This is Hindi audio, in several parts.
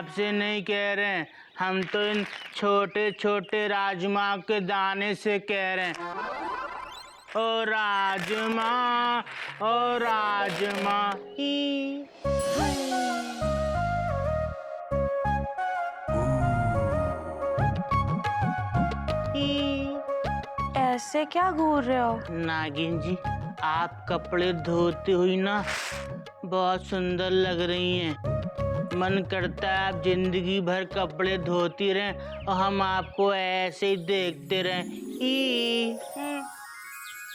आपसे नहीं कह रहे हैं, हम तो इन छोटे छोटे राजमा के दाने से कह रहे हैं। ओ राजमा, ओ राजमा ही। ऐसे क्या घूर रहे हो? नागिन जी, आप कपड़े धोती हुई ना बहुत सुंदर लग रही हैं। मन करता है आप जिंदगी भर कपड़े धोती रहें और हम आपको ऐसे ही देखते रहें।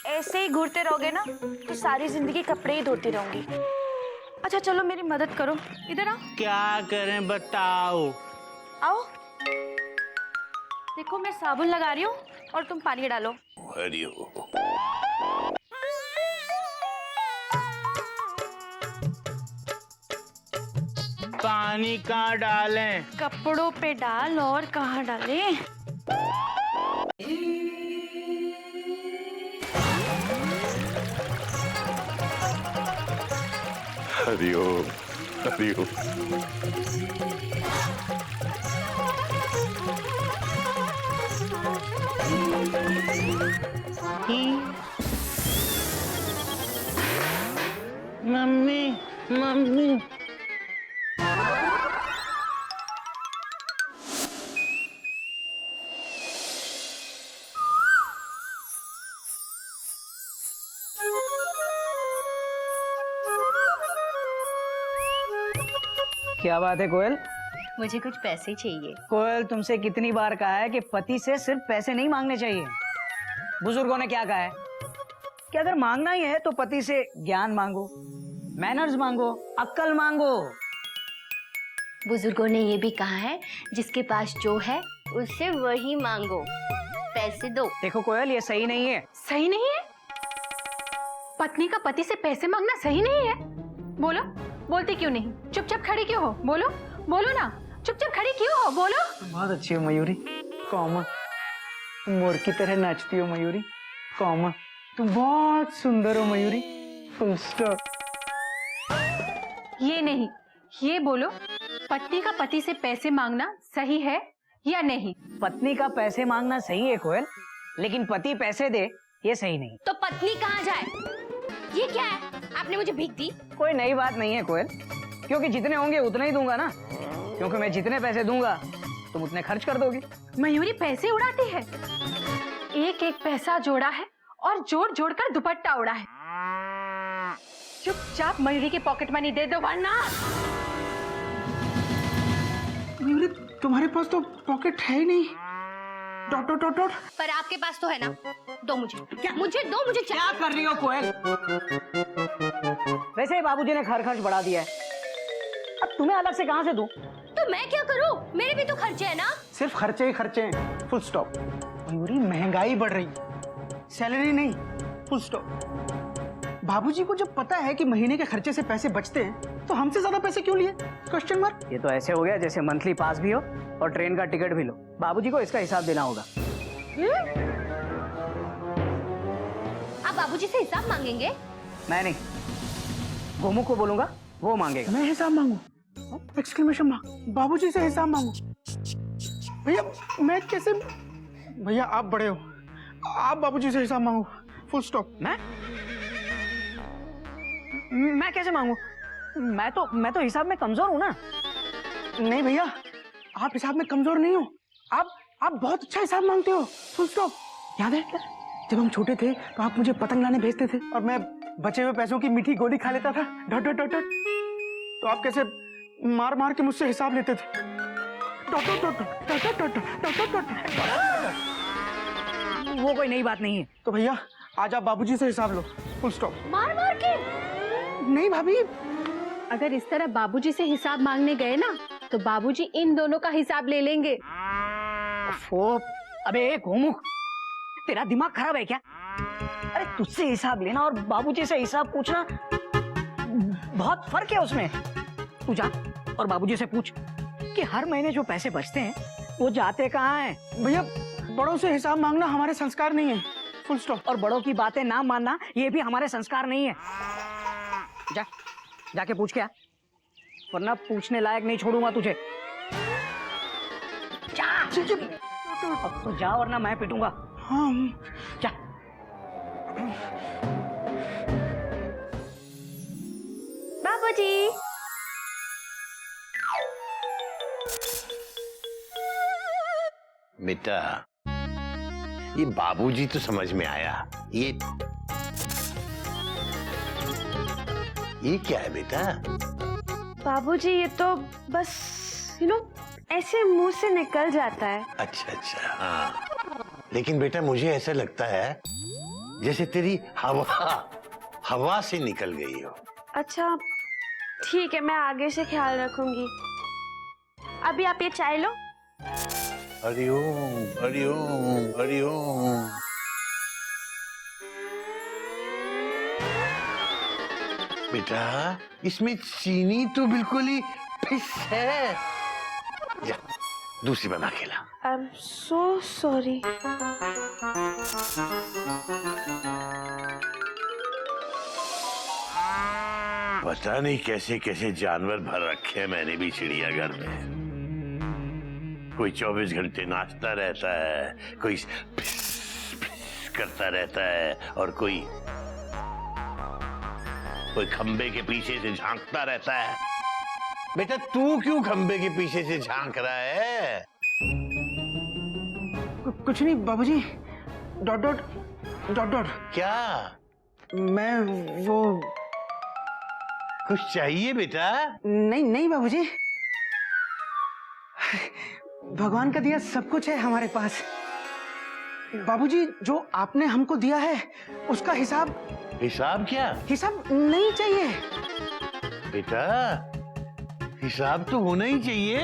ऐसे ही घूरते रहोगे ना तो सारी जिंदगी कपड़े ही धोती रहूंगी। अच्छा चलो मेरी मदद करो, इधर आओ। क्या करें बताओ? आओ, देखो मैं साबुन लगा रही हूँ और तुम पानी डालो। पानी कहाँ डालें? कपड़ों पे डाल, और कहाँ डालें? हरिओम हरिओम। मम्मी मम्मी, क्या बात है कोयल? मुझे कुछ पैसे चाहिए। कोयल, तुमसे कितनी बार कहा है कि पति से सिर्फ पैसे नहीं मांगने चाहिए। बुजुर्गों ने क्या कहा है कि अगर मांगना ही है तो पति से ज्ञान मांगो, मैनर्स मांगो, अक्ल मांगो। बुजुर्गों ने ये भी कहा है जिसके पास जो है उससे वही मांगो, पैसे दो। देखो कोयल, ये सही नहीं है। सही नहीं है? पत्नी का पति से पैसे मांगना सही नहीं है? बोलो, बोलती क्यों नहीं? चुपचाप खड़ी क्यों हो? बोलो बोलो ना, चुपचाप खड़ी क्यों हो? बोलो। बहुत अच्छी हो मयूरी, कॉमा। तुम मोर की तरह नाचती हो मयूरी, कॉमा। तुम बहुत सुंदर हो मयूरी, फुल स्टॉप। ये नहीं, ये बोलो, पत्नी का पति से पैसे मांगना सही है या नहीं? पत्नी का पैसे मांगना सही है कोयल, लेकिन पति पैसे दे ये सही नहीं। तो पत्नी कहाँ जाए? ये क्या है? आपने मुझे भीख दी? कोई नई बात नहीं है कोयल, क्योंकि जितने होंगे उतने ही दूंगा ना। क्योंकि मैं जितने पैसे दूंगा तुम उतने खर्च कर दोगी। मयूरी पैसे उड़ाती है, एक एक पैसा जोड़ा है और जोड़ जोड़ कर दुपट्टा उड़ा है। चुपचाप मयूरी की पॉकेट मनी दे दो वरना। मयूरी, तुम्हारे पास तो पॉकेट है ही नहीं। Dot dot dot dot. पर आपके पास तो है ना, दो मुझे। क्या? मुझे दो, मुझे क्या कर रही हो कोयल? वैसे ही बाबूजी ने खर्च बढ़ा दिया है, अब तुम्हें अलग से कहां से दूं? तो मैं क्या करूं? मेरे भी तो खर्चे है ना। सिर्फ खर्चे ही खर्चे हैं, फुल स्टॉप। मयूरी, महंगाई बढ़ रही, सैलरी नहीं, फुल स्टॉप। बाबूजी को जब पता है कि महीने के खर्चे से पैसे बचते हैं तो हमसे ज्यादा पैसे क्यों लिए? Question mark. ये तो ऐसे हो गया जैसे मंथली पास भी हो और ट्रेन का टिकट भी लो। बाबूजी को इसका हिसाब देना होगा। आप बाबूजी से हिसाब मांगेंगे? मैं नहीं, गोमू को बोलूंगा, वो मांगेगा। मैं हिसाब मांगू? Exclamation mark. बाबूजी से हिसाब मांगू? भैया मैं कैसे? भैया आप बड़े हो, आप बाबूजी से हिसाब मांगो, फुल स्टॉप। मैं कैसे मांगू? मैं तो हिसाब में कमजोर हूँ ना। नहीं भैया, आप हिसाब में कमजोर नहीं हो, आप बहुत अच्छा हिसाब मांगते हो, फुल स्टॉप। याद है जब हम छोटे थे तो आप मुझे पतंग लाने भेजते थे और मैं बचे हुए पैसों की मीठी गोली खा लेता था, डॉट डॉट डॉट डॉट। तो आप कैसे मार मार के मुझसे हिसाब लेते थे, dot dot dot dot dot dot dot dot dot. वो कोई नई बात नहीं है। तो भैया आज आप बाबूजी से हिसाब लो, फुल स्टॉप। मार मार के? नहीं भाभी, अगर इस तरह बाबूजी से हिसाब मांगने गए ना तो बाबूजी इन दोनों का हिसाब ले लेंगे। अबे घोमू, तेरा दिमाग खराब है क्या? अरे तुझसे हिसाब लेना और बाबूजी से हिसाब पूछना बहुत फर्क है उसमें। तू जा और बाबूजी से पूछ कि हर महीने जो पैसे बचते हैं वो जाते कहाँ हैं। भैया बड़ों से हिसाब मांगना हमारे संस्कार नहीं है, फुल स्टॉप। और बड़ों की बातें ना मानना ये भी हमारे संस्कार नहीं है। जाके पूछ क्या, वरना पूछने लायक नहीं छोड़ूंगा तुझे। जा। अब तो जा वरना मैं पिटूंगा। हाँ जा। बाबूजी। बेटा, ये बाबूजी तो समझ में आया। ये क्या है बेटा? बाबूजी ये तो बस ऐसे मुंह से निकल जाता है। अच्छा अच्छा, हाँ। लेकिन बेटा मुझे ऐसा लगता है जैसे तेरी हवा से निकल गई हो। अच्छा ठीक है, मैं आगे से ख्याल रखूंगी। अभी आप ये चाय लो। हरिओम हरिओम हरिओम। बेटा इसमें चीनी तो बिल्कुल ही फिस है। जा दूसरी बना के ला। I am so sorry. पता नहीं कैसे कैसे जानवर भर रखे हैं मैंने भी चिड़ियाघर में। कोई 24 घंटे नाचता रहता है, कोई फिस फिस करता रहता है, और कोई खंबे के पीछे से झांकता रहता है। बेटा तू क्यों खंबे के पीछे से झांक रहा है? कुछ नहीं बाबूजी। Dot dot dot dot. क्या? मैं वो कुछ चाहिए बेटा? नहीं नहीं बाबूजी, भगवान का दिया सब कुछ है हमारे पास। बाबूजी जो आपने हमको दिया है उसका हिसाब। हिसाब क्या? हिसाब नहीं चाहिए बेटा, हिसाब तो होना ही चाहिए।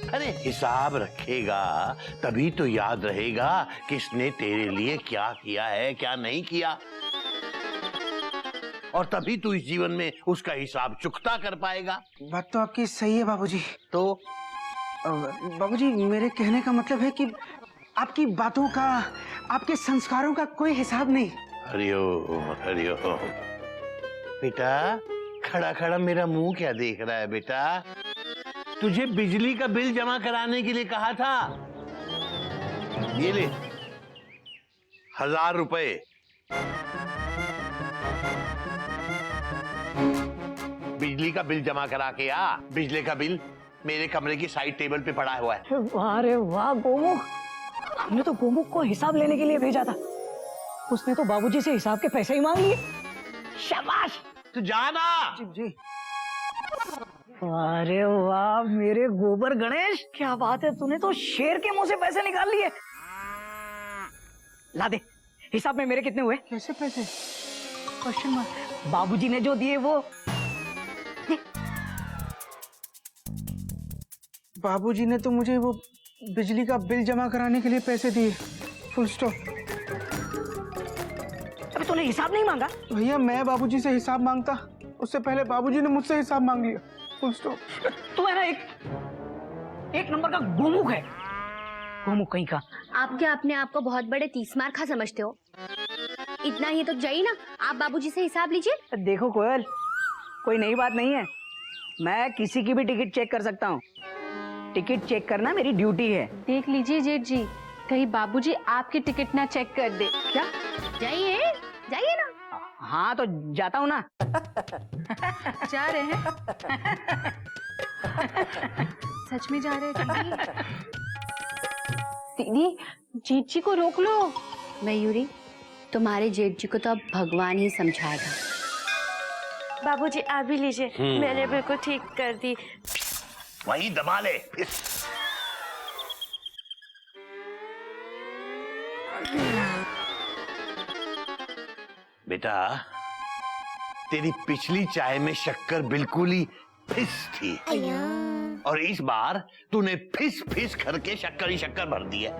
अरे हिसाब रखेगा तभी तो याद रहेगा किसने तेरे लिए क्या किया है क्या नहीं किया, और तभी तू इस जीवन में उसका हिसाब चुकता कर पाएगा। बात तो आपकी सही है बाबूजी। तो बाबूजी मेरे कहने का मतलब है कि आपकी बातों का, आपके संस्कारों का कोई हिसाब नहीं। हरिओम हरिओम। बेटा खड़ा खड़ा मेरा मुंह क्या देख रहा है बेटा? तुझे बिजली का बिल जमा कराने के लिए कहा था। ये ले 1000 रुपए। बिजली का बिल जमा करा के आ। बिजली का बिल मेरे कमरे की साइड टेबल पे पड़ा हुआ है। अरे वाह गोमुख, हमने तो गोमुख को हिसाब लेने के लिए भेजा था, उसने तो बाबूजी से हिसाब के पैसे ही मांग लिए। शाबाश। तू जाना। जी जी। अरे वाह मेरे गोबर गणेश, क्या बात है, तूने तो शेर के मुंह से पैसे निकाल लिए। ला दे हिसाब में मेरे कितने हुए। कैसे पैसे? Question mark. बाबूजी ने जो दिए वो। बाबूजी ने तो मुझे वो बिजली का बिल जमा कराने के लिए पैसे दिए, फुल स्टॉप। अबे तूने हिसाब नहीं मांगा? भैया मैं बाबूजी से हिसाब मांगता, उससे पहले बाबूजी ने मुझसे हिसाब मांग लिया, फुल स्टॉप। तू है ना एक नंबर का गोमुख है, गोमुख कहीं का। आप क्या अपने आप को बहुत बड़े 30 मार खा समझते हो? इतना ही तो चाहिए ना, आप बाबूजी से हिसाब लीजिए। देखो कोयल, कोई नई बात नहीं है, मैं किसी की भी टिकट चेक कर सकता हूँ। टिकट चेक करना मेरी ड्यूटी है। देख लीजिए जेठ जी, कहीं बाबूजी आपकी टिकट ना चेक कर दे। क्या? जाइए जाइए ना। हाँ तो जाता हूँ ना। जा रहे हैं? सच में जा रहे हैं दीदी? दीदी जेठ जी को रोक लो। मयूरी, तुम्हारे जेठ जी को तो अब भगवान ही समझाएगा। बाबूजी आप भी लीजिए, मैंने बिल्कुल ठीक कर दी। वही दबा ले। बेटा तेरी पिछली चाय में शक्कर बिल्कुल ही फिस थी, और इस बार तूने फिस फिस करके शक्कर ही शक्कर भर दी है।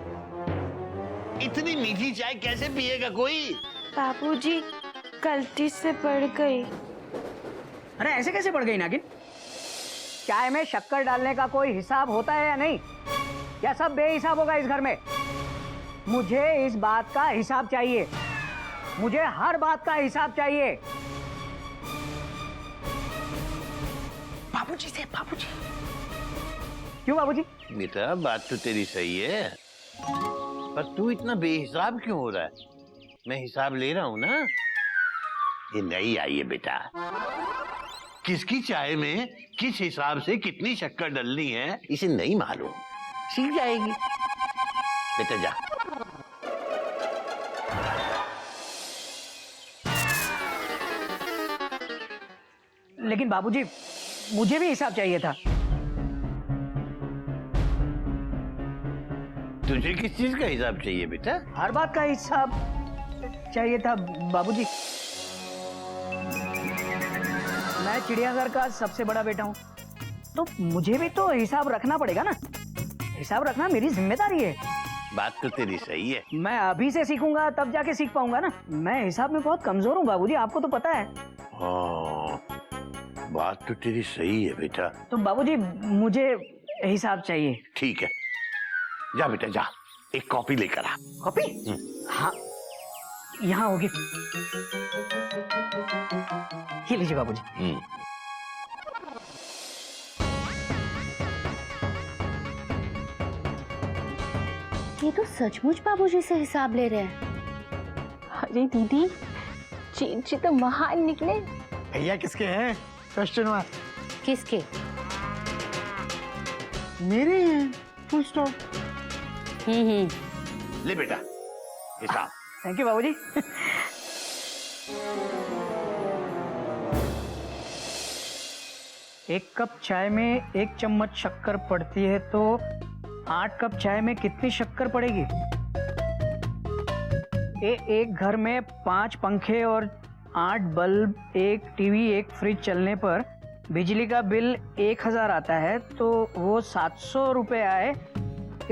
इतनी मीठी चाय कैसे पिएगा कोई? बाबूजी गलती से पड़ गई। अरे ऐसे कैसे पड़ गई नागिन? चाय में शक्कर डालने का कोई हिसाब होता है या नहीं? या सब बेहिसाब होगा इस घर में? मुझे इस बात का हिसाब चाहिए, मुझे हर बात का हिसाब चाहिए। बाबूजी से, बाबूजी। क्यों बाबूजी? बेटा बात तो तेरी सही है, पर तू इतना बेहिसाब क्यों हो रहा है? मैं हिसाब ले रहा हूं ना। ये नई आई है बेटा, किसकी चाय में किस हिसाब से कितनी शक्कर डालनी है इसे नहीं मालूम, सीख जाएगी। बेटा जा। लेकिन बाबूजी मुझे भी हिसाब चाहिए था। तुझे किस चीज का हिसाब चाहिए बेटा? हर बात का हिसाब चाहिए था बाबूजी। मैं चिड़ियाघर का सबसे बड़ा बेटा हूँ, तो मुझे भी तो हिसाब रखना पड़ेगा ना। हिसाब रखना मेरी जिम्मेदारी है। बात तो तेरी सही है। मैं अभी से सीखूंगा तब जाके सीख पाऊंगा ना। मैं हिसाब में बहुत कमजोर हूँ बाबूजी, आपको तो पता है। हाँ, बात तो तेरी सही है बेटा। तो बाबूजी मुझे हिसाब चाहिए। ठीक है, जा बेटा जा, एक कॉपी लेकर आ। कॉपी? हाँ, यहाँ होगी। ये लीजिए बाबूजी। ये तो सचमुच बाबूजी से हिसाब ले रहे हैं। अरे दीदी, जी तो महान निकले। भैया किसके हैं? Question mark. किसके? मेरे हैं, फुल स्टॉप। ले बेटा हिसाब। थैंक यू बाबूजी। एक कप चाय में 1 चम्मच शक्कर पड़ती है, तो 8 कप चाय में कितनी शक्कर पड़ेगी? एक घर में 5 पंखे और 8 बल्ब, 1 टीवी, 1 फ्रिज चलने पर बिजली का बिल 1000 आता है, तो वो 700 रुपए आए,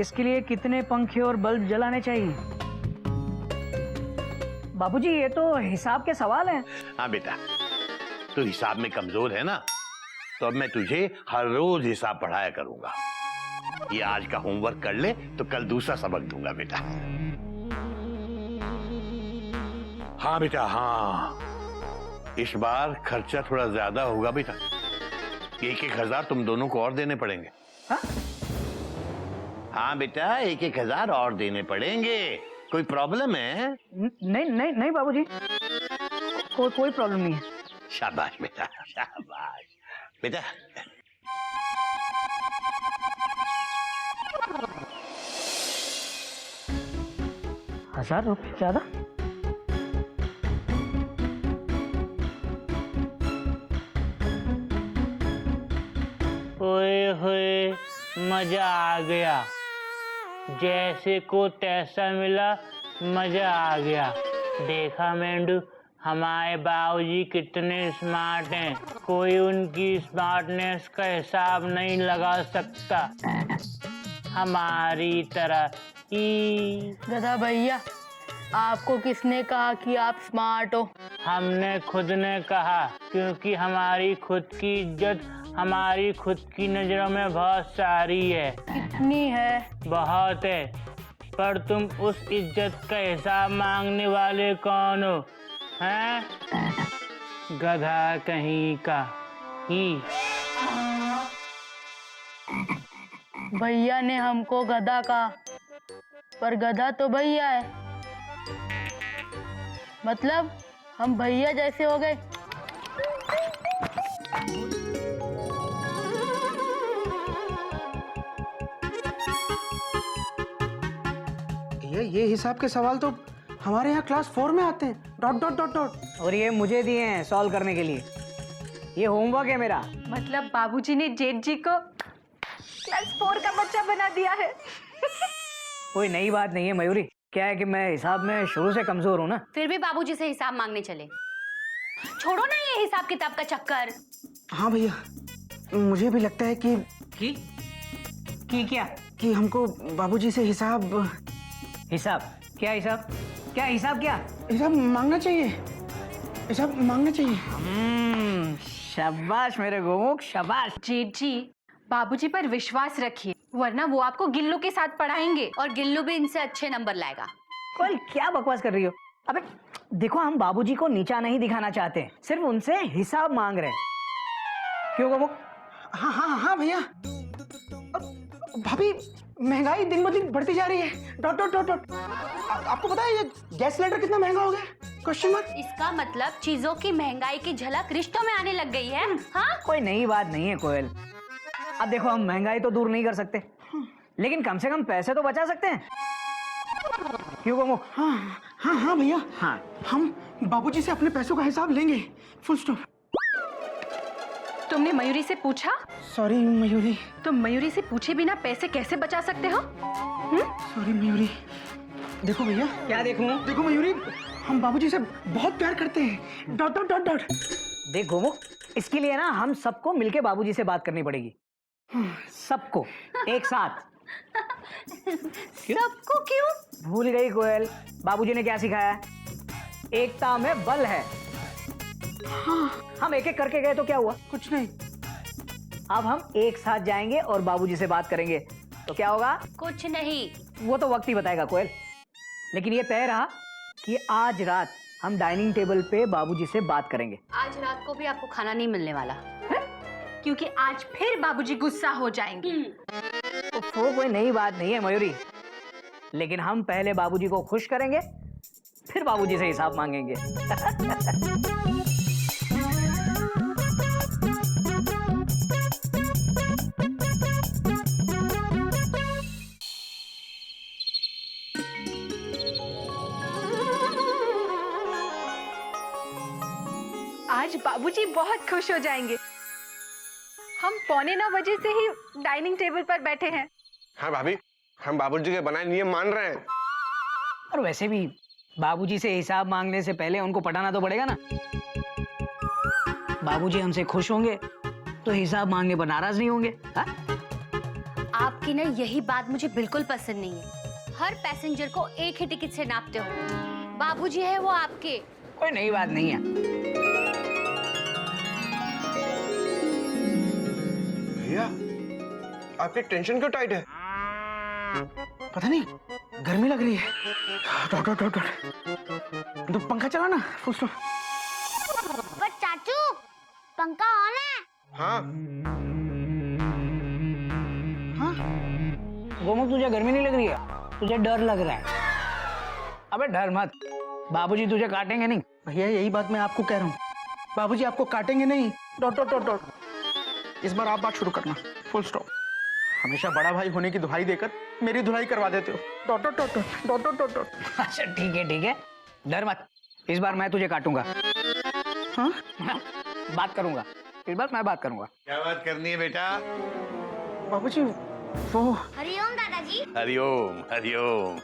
इसके लिए कितने पंखे और बल्ब जलाने चाहिए? बाबूजी ये तो हिसाब के सवाल हैं। हाँ बेटा, तू हिसाब में कमजोर है ना, तो अब मैं तुझे हर रोज हिसाब पढ़ाया करूंगा। ये आज का होमवर्क कर ले तो कल दूसरा सबक दूंगा बेटा। हाँ बेटा हाँ, इस बार खर्चा थोड़ा ज्यादा होगा बेटा। 1,000 तुम दोनों को और देने पड़ेंगे। हाँ? हाँ बेटा, 1,000 और देने पड़ेंगे। कोई प्रॉब्लम है? नहीं नहीं नहीं बाबूजी, कोई प्रॉब्लम नहीं है। शाबाश बेटा, शाबाश बेटा। ₹1000 ज्यादा? ओए होए, मजा आ गया। जैसे को तैसा मिला, मजा आ गया। देखा मेंढू, हमारे बाबूजी कितने स्मार्ट हैं, कोई उनकी स्मार्टनेस का हिसाब नहीं लगा सकता हमारी तरह ही। गधा भैया, आपको किसने कहा कि आप स्मार्ट हो? हमने खुद ने कहा, क्योंकि हमारी खुद की इज्जत हमारी खुद की नजरों में बहुत सारी है। कितनी है? बहुत है, पर तुम उस इज्जत का हिसाब मांगने वाले कौन हो? हैं? गधा कहीं का ही। भैया ने हमको गधा कहा, पर गधा तो भैया है। मतलब हम भैया जैसे हो गए। ये हिसाब के सवाल तो हमारे यहाँ क्लास 4 में आते हैं। Dot dot dot dot. और ये मुझे दिए हैं सॉल्व करने के लिए। ये होमवर्क है मेरा। मतलब बाबूजी ने जेठ जी को क्लास 4 का बच्चा बना दिया है। कोई नई बात नहीं है मयूरी, क्या है कि मैं हिसाब में शुरू से कमजोर हूँ ना। फिर भी बाबूजी से हिसाब मांगने चले। छोड़ो ना ये हिसाब किताब का चक्कर। हाँ भैया, मुझे भी लगता है कि क्या कि हमको बाबूजी से हिसाब क्या हिसाब मांगना चाहिए। हिसाब मांगना चाहिए। शाबाश मेरे गोमुख, शाबाश। जेठ जी, बाबूजी पर विश्वास रखिए, वरना वो आपको गिल्लू के साथ पढ़ाएंगे। और गिल्लू भी इनसे अच्छे नंबर लाएगा। कोई क्या बकवास कर रही हो? अबे देखो, हम बाबूजी को नीचा नहीं दिखाना चाहते, सिर्फ उनसे हिसाब मांग रहे हैं। क्यों गोमुख? हाँ हाँ हाँ भैया। भाभी महंगाई दिन ब दिन बढ़ती जा रही है। Dot dot dot dot. आपको पता है ये गैस सिलेंडर कितना महंगा हो गया? Question mark. इसका मतलब चीजों की महंगाई की झलक रिश्तों में आने लग गई है। हाँ, कोई नई बात नहीं है कोयल। अब देखो, हम महंगाई तो दूर नहीं कर सकते, लेकिन कम से कम पैसे तो बचा सकते हैं। क्यों गोमुख? हाँ हाँ हाँ भैया, हाँ, हम बाबूजी से अपने पैसों का हिसाब लेंगे। Full stop. तुमने मयूरी से पूछा? सॉरी मयूरी। तुम मयूरी से पूछे बिना पैसे कैसे बचा सकते हो? सॉरी मयूरी। देखो भैया। क्या देखूं? देखो मयूरी, हम बाबूजी से बहुत प्यार करते हैं। Dot dot dot dot. देख गोमुख, इसके लिए ना हम सबको मिलके बाबूजी से बात करनी पड़ेगी। सबको एक साथ। सबको क्यों? भूल गई कोयल, बाबूजी ने क्या सिखाया? एकता में बल है। हम एक एक करके गए तो क्या हुआ? कुछ नहीं। अब हम एक साथ जाएंगे और बाबूजी से बात करेंगे तो क्या होगा? कुछ नहीं। वो तो वक्त ही बताएगा कोयल। लेकिन ये तय रहा कि आज रात हम डाइनिंग टेबल पे बाबूजी से बात करेंगे। आज रात को भी आपको खाना नहीं मिलने वाला। क्योंकि आज फिर बाबूजी गुस्सा हो जाएंगे। वो कोई नई बात नहीं है मयूरी, लेकिन हम पहले बाबूजी को खुश करेंगे, फिर बाबूजी से हिसाब मांगेंगे। आज बाबूजी बहुत खुश हो जाएंगे। हम 8:45 से ही डाइनिंग टेबल पर बैठे हैं। हाँ भाभी, हम बाबूजी के बनाए नियम मान रहे हैं। और वैसे भी बाबूजी से हिसाब मांगने से पहले उनको पटाना तो पड़ेगा ना। बाबूजी हमसे खुश होंगे तो हिसाब मांगने पर नाराज नहीं होंगे। हा? आपकी ना यही बात मुझे बिल्कुल पसंद नहीं है। हर पैसेंजर को एक ही टिकट से नापते हो। बाबूजी है वो आपके। कोई नई बात नहीं है। भैया, आपकी टेंशन क्यों टाइट है? पता नहीं, गर्मी लग रही है। Dot dot dot dot. तो पंखा चला ना। Full stop. पर चाचू, पंखा ऑन है। हाँ। हाँ गोमुख, तुझे गर्मी नहीं लग रही है? तुझे डर लग रहा है? अबे डर मत, बाबूजी तुझे काटेंगे नहीं। भैया यही बात मैं आपको कह रहा हूँ, बाबूजी आपको काटेंगे नहीं। Dot dot dot dot. इस बार आप बात शुरू करना। Full stop. हमेशा बड़ा भाई होने की दुहाई देकर मेरी धुलाई करवा देते हो। Dot dot dot dot dot dot dot. अच्छा ठीक है, डर मत। इस बार मैं तुझे काटूंगा। हाँ? बात करूंगा, इस बार मैं बात करूंगा। क्या बात करनी है बेटा? बाबूजी वो। हरिओम दादाजी। हरिओम हरिओम।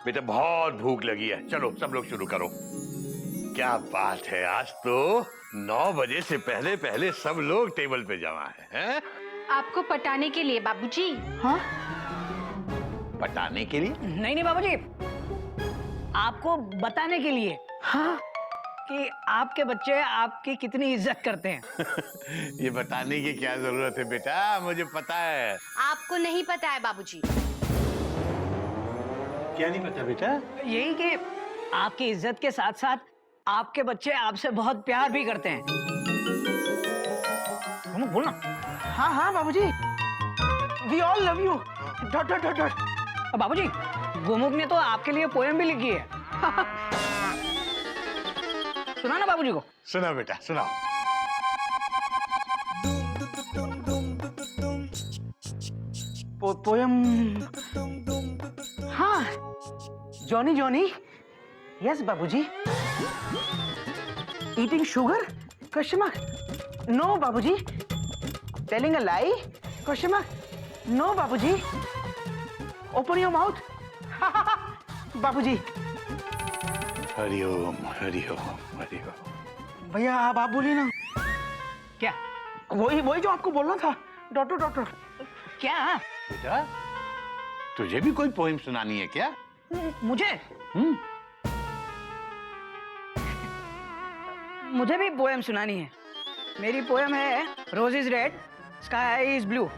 बेटा बहुत भूख लगी है, चलो सब लोग शुरू करो। क्या बात है, आज तो 9 बजे से पहले पहले सब लोग टेबल पे जमा हैं? आपको पटाने के लिए बाबूजी। हाँ? पटाने के लिए? नहीं बाबूजी, आपको बताने के लिए। हाँ? कि आपके बच्चे आपकी कितनी इज्जत करते हैं। ये बताने की क्या जरूरत है बेटा, मुझे पता है। आपको नहीं पता है बाबूजी। क्या नहीं पता बेटा? यही कि आपकी इज्जत के साथ साथ आपके बच्चे आपसे बहुत प्यार भी करते हैं। तुम बोलना। हाँ हाँ बाबूजी, we all love you. Dot dot dot dot. बाबूजी, गोमुख ने तो आपके लिए पोएम भी लिखी है। सुना ना बाबूजी को। सुना बेटा, सुनाओ। पोयम। हाँ, जॉनी जॉनी। यस बाबूजी। Eating sugar? Question mark. No बाबूजी। Telling a lie? Question mark. No बाबूजी। Open your mouth. बाबूजी। हरिओम हरिओम हरिओम। भैया आप बोलिए ना। क्या? वही वही जो आपको बोलना था। Doctor doctor. क्या? बेटा, तुझे भी कोई पोएम सुनानी है क्या? मुझे? मुझे भी पोएम सुनानी है। मेरी पोएम है rose is red, sky is blue.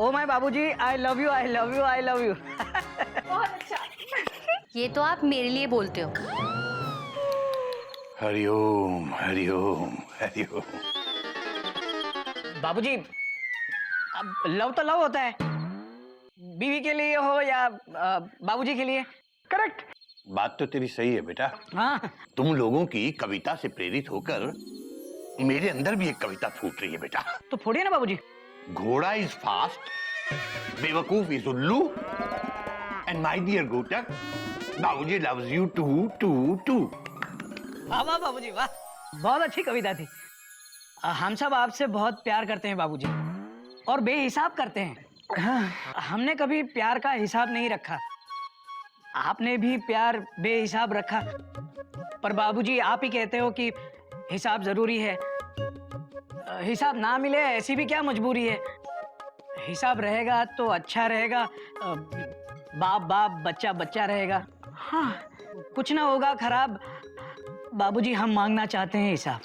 Oh my बाबूजी, I love you, I love you, I love you. बहुत अच्छा। ये तो आप मेरे लिए बोलते हो। हरिओम हरिओम हरिओम। बाबूजी, अब लव तो लव होता है, बीवी के लिए हो या बाबूजी के लिए। करेक्ट। बात तो तेरी सही है बेटा। हाँ तुम लोगों की कविता से प्रेरित होकर मेरे अंदर भी एक कविता फूट रही है बेटा। तो फोड़िए ना बाबूजी। घोड़ा इज फास्ट, बेवकूफ इज उल्लू, एंड माय डियर गोटक, बाबूजी loves you too too too. वाह वाह बाबूजी वाह, बहुत अच्छी कविता थी। हम सब आपसे बहुत प्यार करते हैं बाबूजी, और बेहिसाब करते हैं। हमने कभी प्यार का हिसाब नहीं रखा, आपने भी प्यार बेहिसाब रखा। पर बाबूजी आप ही कहते हो कि हिसाब जरूरी है। हिसाब ना मिले ऐसी भी क्या मजबूरी है। हिसाब रहेगा तो अच्छा रहेगा, बाप बाप बच्चा बच्चा रहेगा। हाँ कुछ ना होगा खराब। बाबूजी हम मांगना चाहते हैं हिसाब।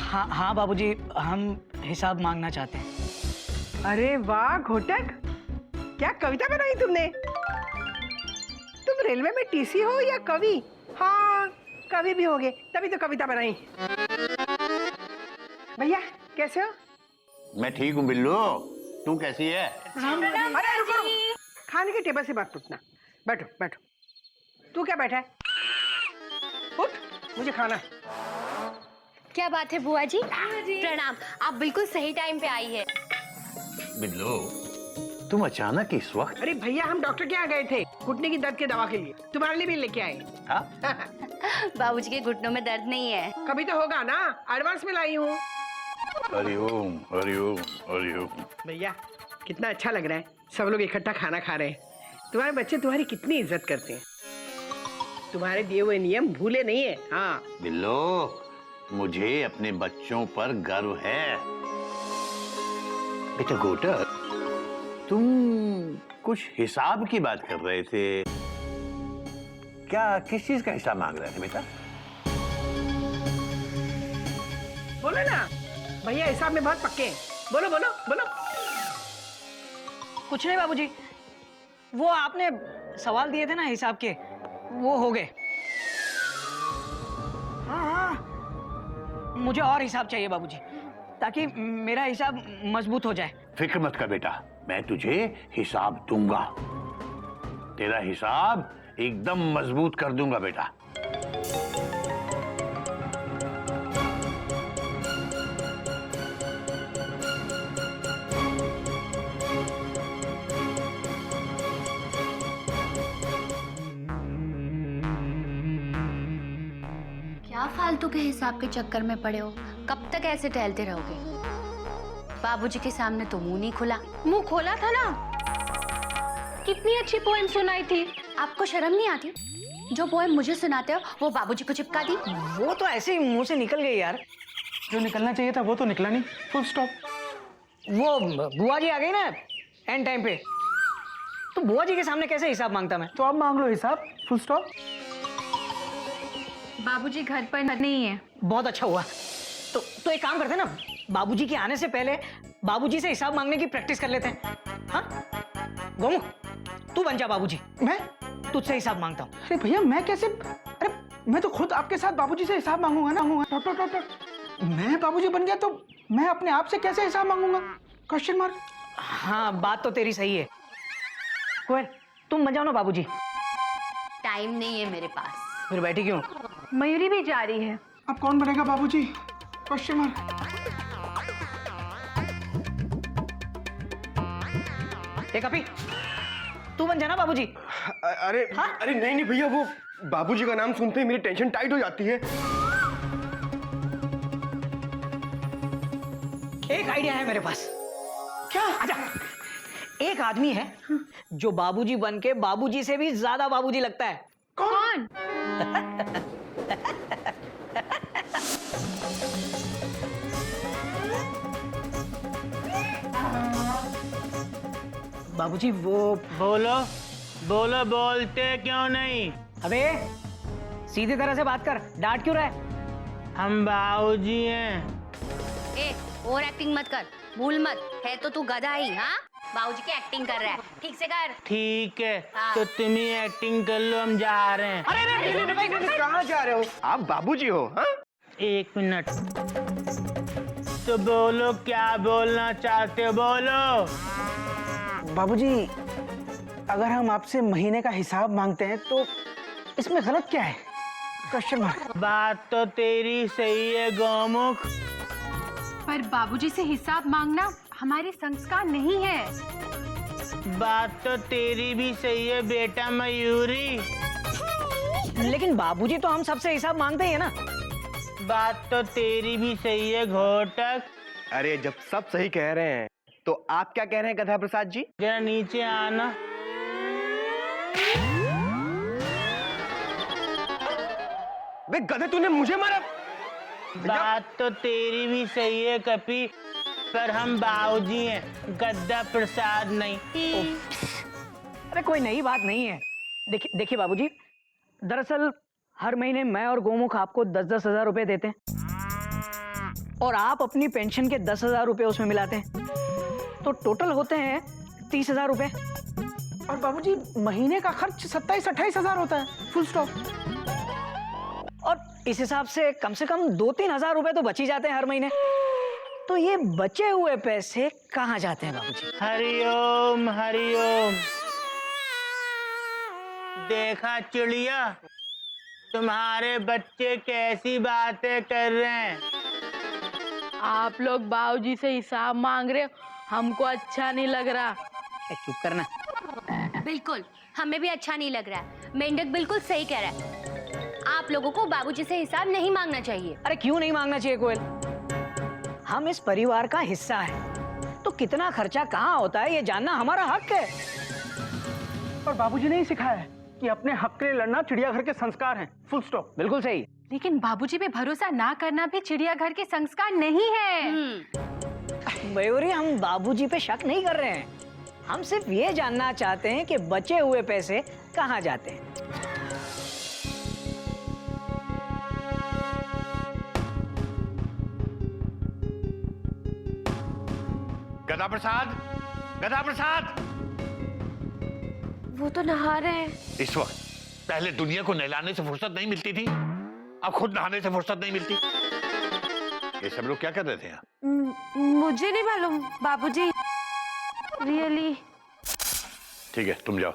हाँ हाँ बाबूजी हम हिसाब मांगना चाहते हैं। अरे वाह घोटक, क्या कविता बनाई तुमने। तुम रेलवे में टीसी हो या कवि। हाँ कवि भी होगे, तभी तो कविता बनाई। भैया कैसे हो। मैं ठीक हूँ बिल्लू, तू कैसी है। अरे रुको, खाने के टेबल से मत उठना, बैठो बैठो। तू क्या बैठा है, उठ, मुझे खाना है। क्या बात है बुआ जी। प्रणाम, आप बिल्कुल सही टाइम पे आई है। बिल्लू तुम अचानक इस वक्त। अरे भैया हम डॉक्टर के यहाँ गए थे घुटने की दर्द के दवा के लिए, तुम्हारे लिए भी लेके आए। हाँ? बाबूजी के घुटनों में दर्द नहीं है। कभी तो होगा ना, एडवांस में लाई हूँ। हरिओम हरिओम हरिओम। भैया कितना अच्छा लग रहा है, सब लोग इकट्ठा खाना खा रहे हैं। तुम्हारे बच्चे तुम्हारी कितनी इज्जत करते हैं, तुम्हारे दिए हुए नियम भूले नहीं है। हाँ बिल्लो मुझे अपने बच्चों पर गर्व है। बेटा गोटक, तुम कुछ हिसाब की बात कर रहे थे, क्या किस चीज का हिसाब मांग रहे थे बेटा। बोलो ना भैया, हिसाब में बहुत पक्के हैं। बोलो बोलो बोलो। कुछ नहीं बाबूजी, वो आपने सवाल दिए थे ना हिसाब के, वो हो गए। हाँ हाँ मुझे और हिसाब चाहिए बाबूजी, ताकि मेरा हिसाब मजबूत हो जाए। फिक्र मत कर बेटा, मैं तुझे हिसाब दूंगा, तेरा हिसाब एकदम मजबूत कर दूंगा बेटा। क्या फालतू के हिसाब के चक्कर में पड़े हो, कब तक ऐसे टहलते रहोगे। बाबूजी के सामने तो मुंह नहीं खुला। मुंह खोला था ना, कितनी अच्छी पोएम सुनाई थी। आपको शर्म नहीं आती, जो पोएम मुझे सुनाते हो वो बाबूजी को चिपका दी। वो तो ऐसे ही मुंह से निकल गई यार। जो निकलना चाहिए था वो तो निकला नहीं, फुल स्टॉप। वो बुआ जी आ गई ना एंड टाइम पे, तो बुआ जी के सामने कैसे हिसाब मांगता मैं। तो अब मांग लो हिसाब, फुल स्टॉप। बाबूजी घर पर नहीं है। बहुत अच्छा हुआ। तो एक काम करते हैं ना, बाबूजी के आने से पहले बाबूजी से हिसाब मांगने की प्रैक्टिस कर लेते हैं। हाँ गोमू तू बन जा बाबूजी, मैं तुझसे हिसाब मांगता हूँ। अरे भैया मैं कैसे, अरे मैं तो खुद आपके साथ बाबूजी से हिसाब मांगूंगा ना। डॉक्टर मैं बाबूजी बन गया तो मैं अपने आप से कैसे हिसाब मांगूंगा, क्वेश्चन मार्क। हाँ बात तो तेरी सही है। कोयल तुम बन जाओ ना बाबूजी। टाइम नहीं है मेरे पास। फिर बैठी क्यों। मयूरी भी जा रही है। अब कौन बनेगा बाबूजी, क्वेश्चन मार्क। एक अपी तू बन जाना बाबूजी। अरे हाँ? अरे नहीं नहीं भैया, वो बाबूजी का नाम सुनते ही मेरी टेंशन टाइट हो जाती है। एक आइडिया है मेरे पास। क्या। आजा। एक आदमी है जो बाबूजी बन के बाबूजी से भी ज्यादा बाबूजी लगता है। कौन। बाबूजी वो। बोलो बोलो, बोलते क्यों नहीं। अबे सीधी तरह से बात कर, डांट क्यों रहा है। हम बाबूजी हैं। ए और एक्टिंग मत कर, भूल मत, है तो तू गधा ही। हाँ बाबूजी की एक्टिंग कर रहा है, ठीक से कर। ठीक है हाँ। तो तुम ही एक्टिंग कर लो, हम जा रहे हैं। कहाँ जा रहे हो आप, बाबूजी हो। हाँ एक मिनट। तो बोलो, क्या बोलना चाहते हो, बोलो। बाबूजी, अगर हम आपसे महीने का हिसाब मांगते हैं तो इसमें गलत क्या है? Question mark. बात तो तेरी सही है गौमुख, पर बाबूजी से हिसाब मांगना हमारे संस्कार नहीं है। बात तो तेरी भी सही है बेटा मयूरी, लेकिन बाबूजी तो हम सबसे हिसाब मांगते ही है ना। बात तो तेरी भी सही है घोटक। अरे जब सब सही कह रहे हैं तो आप क्या कह रहे हैं गधा प्रसाद जी? जरा नीचे आना। बे गधे, तूने मुझे मारा। बात तो तेरी भी सही है कपी, पर हम बाबूजी हैं, गद्दा प्रसाद नहीं। अरे कोई नई बात नहीं है। देखिए बाबूजी, दरअसल हर महीने मैं और गोमुख आपको 10-10 हजार रुपए देते हैं और आप अपनी पेंशन के 10,000 रुपए उसमें मिलाते हैं, तो टोटल होते हैं 30,000 रुपए। और बाबूजी, महीने का खर्च 27-28 हजार होता है, फुल स्टॉप। और इस हिसाब से कम 2-3 हजार रुपए तो बच ही जाते हैं हर महीने। तो ये बचे हुए पैसे कहाँ जाते हैं बाबूजी? हरिओम हरिओम। देखा चिड़िया, तुम्हारे बच्चे कैसी बातें कर रहे हैं। आप लोग बाबूजी से हिसाब मांग रहे हो, हमको अच्छा नहीं लग रहा। चुप करना। बिल्कुल, हमें भी अच्छा नहीं लग रहा है। मेंढक बिल्कुल सही कह रहा है, आप लोगों को बाबूजी से हिसाब नहीं मांगना चाहिए। अरे क्यों नहीं मांगना चाहिए कोयल? हम इस परिवार का हिस्सा है, तो कितना खर्चा कहाँ होता है ये जानना हमारा हक है। और बाबूजी ने ही सिखाया है कि अपने हक के लिए लड़ना चिड़ियाघर के संस्कार हैं, फुल स्टॉप। बिल्कुल सही। लेकिन बाबूजी पे भरोसा ना करना भी चिड़ियाघर के संस्कार नहीं है। मयूरी, हम बाबूजी पे शक नहीं कर रहे हैं, हम सिर्फ ये जानना चाहते हैं कि बचे हुए पैसे कहाँ जाते हैं। गधा प्रसाद, गधा प्रसाद। वो तो नहा रहे हैं। इस वक्त पहले दुनिया को नहलाने से फुर्सत नहीं मिलती थी, अब खुद नहाने से फुर्सत नहीं मिलती। ये सब लोग क्या कर रहे थे यहाँ? मुझे नहीं मालूम बाबूजी, रियली। ठीक है, तुम जाओ।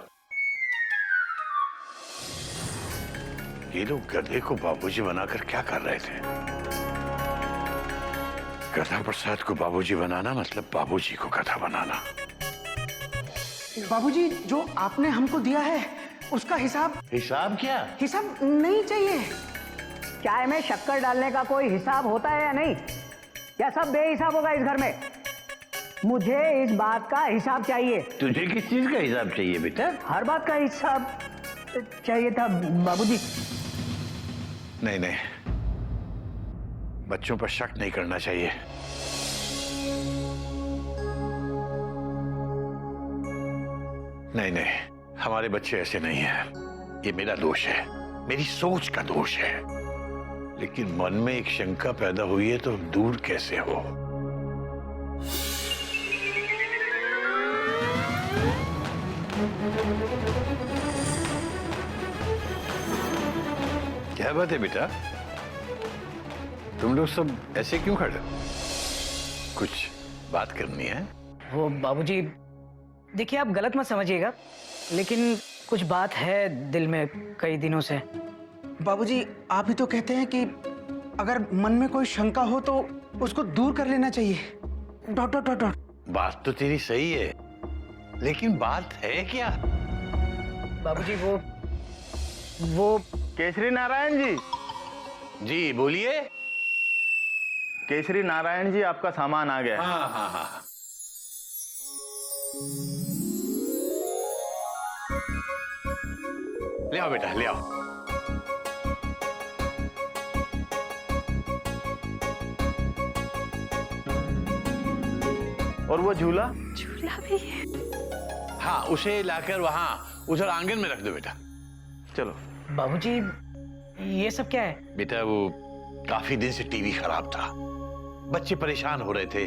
ये लोग गधे को बाबूजी बनाकर क्या कर रहे थे? गधा प्रसाद को बाबूजी बनाना मतलब बाबूजी को गधा बनाना। बाबूजी, जो आपने हमको दिया है उसका हिसाब क्या? हिसाब नहीं चाहिए। चाय में शक्कर डालने का कोई हिसाब होता है या नहीं? या सब बेहिसाब होगा इस घर में? मुझे इस बात का हिसाब चाहिए। तुझे किस चीज का हिसाब चाहिए बेटा? हर बात का हिसाब चाहिए था बाबूजी। नहीं नहीं, बच्चों पर शक नहीं करना चाहिए। नहीं नहीं, हमारे बच्चे ऐसे नहीं हैं। ये मेरा दोष है, मेरी सोच का दोष है। लेकिन मन में एक शंका पैदा हुई है तो दूर कैसे हो? क्या बात है बेटा, तुम लोग सब ऐसे क्यों खड़े हो? कुछ बात करनी है? वो बाबूजी, देखिए आप गलत मत समझिएगा, लेकिन कुछ बात है दिल में कई दिनों से। बाबूजी, आप ही तो कहते हैं कि अगर मन में कोई शंका हो तो उसको दूर कर लेना चाहिए। ... बात तो तेरी सही है, लेकिन बात है क्या? बाबूजी, वो केसरी नारायण जी। जी बोलिए। केसरी नारायण जी, आपका सामान आ गया। हाँ हाँ हाँ। ले आओ बेटा, ले आओ। और वो झूला भी है। हाँ, उसे लाकर वहां उधर आंगन में रख दो बेटा। चलो। बाबूजी, ये सब क्या है? बेटा, वो काफी दिन से टीवी खराब था, बच्चे परेशान हो रहे थे,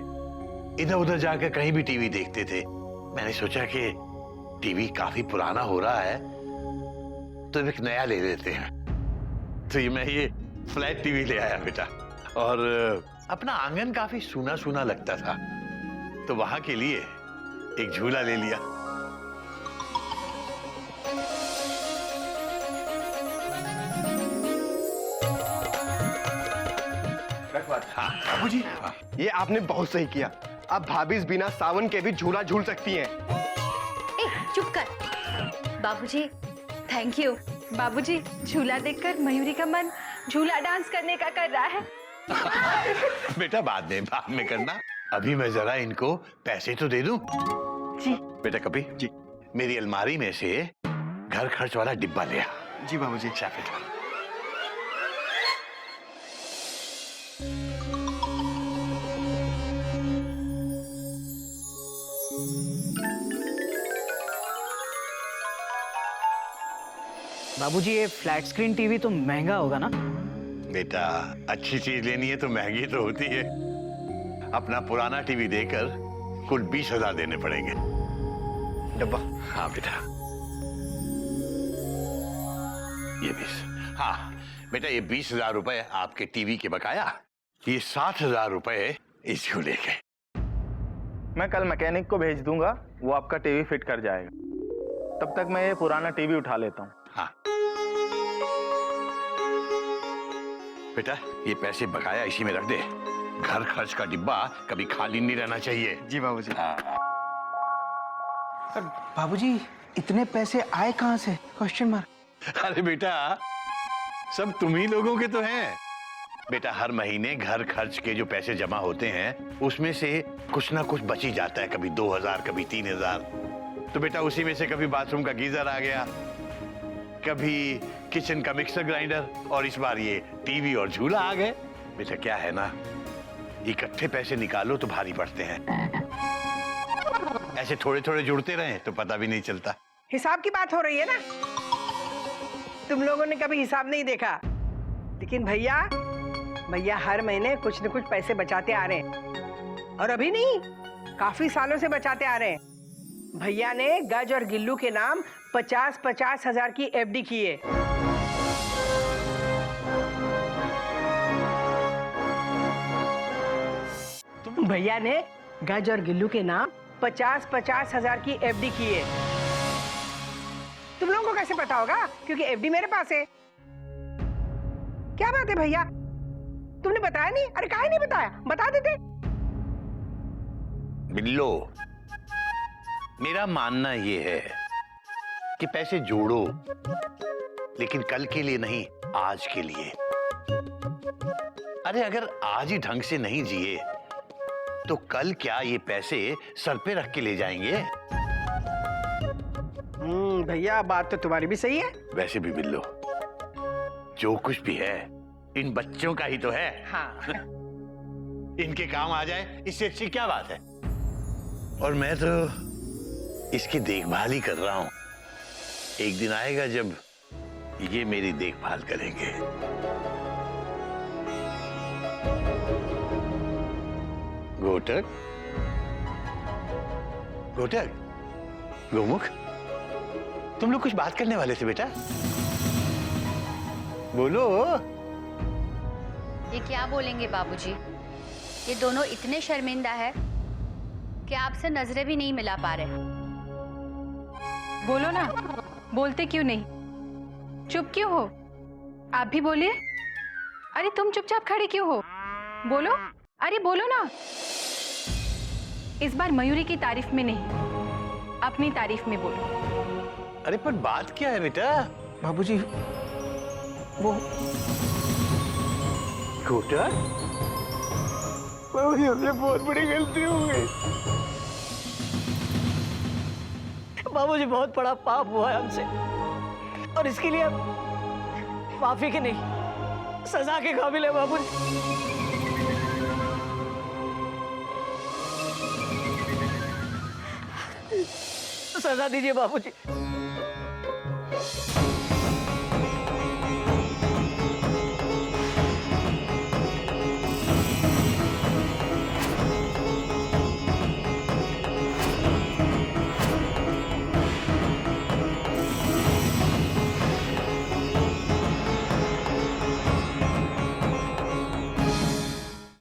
इधर उधर जाकर कहीं भी टीवी देखते थे। मैंने सोचा कि टीवी काफी पुराना हो रहा है तो एक नया ले लेते हैं। तो मैं ये फ्लैट टीवी ले आया बेटा, और अपना आंगन काफी सूना सूना लगता था, तो वहां के लिए एक झूला ले लिया। हाँ बाबूजी, ये आपने बहुत सही किया। अब भाभी इस बिना सावन के भी झूला झूल सकती हैं। ए, चुप कर। बाबूजी, थैंक यू। बाबूजी, झूला देखकर मयूरी का मन झूला डांस करने का कर रहा है। बेटा बाद में करना। अभी मैं जरा इनको पैसे तो दे दूं। जी बेटा कभी जी। मेरी अलमारी में से घर खर्च वाला डिब्बा ले आ। जी बाबूजी। अच्छा बेटा। बाबूजी, ये फ्लैट स्क्रीन टीवी तो महंगा होगा ना? बेटा अच्छी चीज लेनी है तो महंगी तो होती है। अपना पुराना टीवी देकर कुल 20,000 देने पड़ेंगे। डब्बा। हाँ बेटा, ये 20। हाँ बेटा, ये 20,000 रुपए आपके टीवी के बकाया, ये 60,000 रुपए इस झूले के। मैं कल मैकेनिक को भेज दूंगा, वो आपका टीवी फिट कर जाएगा। तब तक मैं ये पुराना टीवी उठा लेता हूँ। हाँ बेटा, ये पैसे बकाया इसी में रख दे। घर खर्च का डिब्बा कभी खाली नहीं रहना चाहिए। जी बाबूजी। हाँ। पर बाबूजी, इतने पैसे आए कहाँ से? Question mark. अरे बेटा, सब तुम ही लोगों के तो हैं। बेटा, हर महीने घर खर्च के जो पैसे जमा होते हैं उसमें से कुछ ना कुछ बच ही जाता है। कभी 2,000, कभी 3,000। तो बेटा उसी में से कभी बाथरूम का गीजर आ गया, कभी किचन का मिक्सर ग्राइंडर, और इस बार ये टीवी और झूला आ गए। बेटा क्या है ना, इकट्ठे पैसे निकालो तो भारी पड़ते हैं, ऐसे थोड़े थोड़े जुड़ते रहे तो पता भी नहीं चलता। हिसाब की बात हो रही है ना? तुम लोगों ने कभी हिसाब नहीं देखा, लेकिन भैया हर महीने कुछ न कुछ पैसे बचाते आ रहे हैं। और अभी नहीं, काफी सालों से बचाते आ रहे हैं। भैया ने गज और गिल्लू के नाम 50-50 हजार की एफडी की है। भैया ने गज और गिल्लू के नाम 50-50 हजार की एफडी की है। तुम लोगों को कैसे पता होगा? क्योंकि एफडी मेरे पास है। क्या बात है भैया, तुमने बताया नहीं? अरे काहे नहीं बताया, बता देते। बिल्लो, मेरा मानना ये है कि पैसे जोड़ो, लेकिन कल के लिए नहीं, आज के लिए। अरे अगर आज ही ढंग से नहीं जिए तो कल क्या ये पैसे सर पे रख के ले जाएंगे? भैया बात तो तुम्हारी भी सही है। वैसे भी बिल्लो, जो कुछ भी है इन बच्चों का ही तो है। हाँ। इनके काम आ जाए, इससे अच्छी क्या बात है। और मैं तो इसकी देखभाल ही कर रहा हूं। एक दिन आएगा जब ये मेरी देखभाल करेंगे। घोटक, घोटक, गोमुख, तुम लोग कुछ बात करने वाले थे बेटा, बोलो। ये क्या बोलेंगे बाबूजी? ये दोनों इतने शर्मिंदा है कि आपसे नजरें भी नहीं मिला पा रहे। बोलो ना, बोलते क्यों नहीं? चुप क्यों हो? आप भी बोलिए। अरे तुम चुपचाप खड़े क्यों हो? बोलो, अरे बोलो ना। इस बार मयूरी की तारीफ में नहीं, अपनी तारीफ में बोलो। अरे पर बात क्या है बेटा? बाबूजी, वो घोटक, बाबूजी हमसे बहुत बड़ी गलती हो गई। बाबूजी बहुत बड़ा पाप हुआ है हमसे, और इसके लिए अब माफी की नहीं, सजा के काबिल है बाबूजी। सजा दीजिए बाबूजी।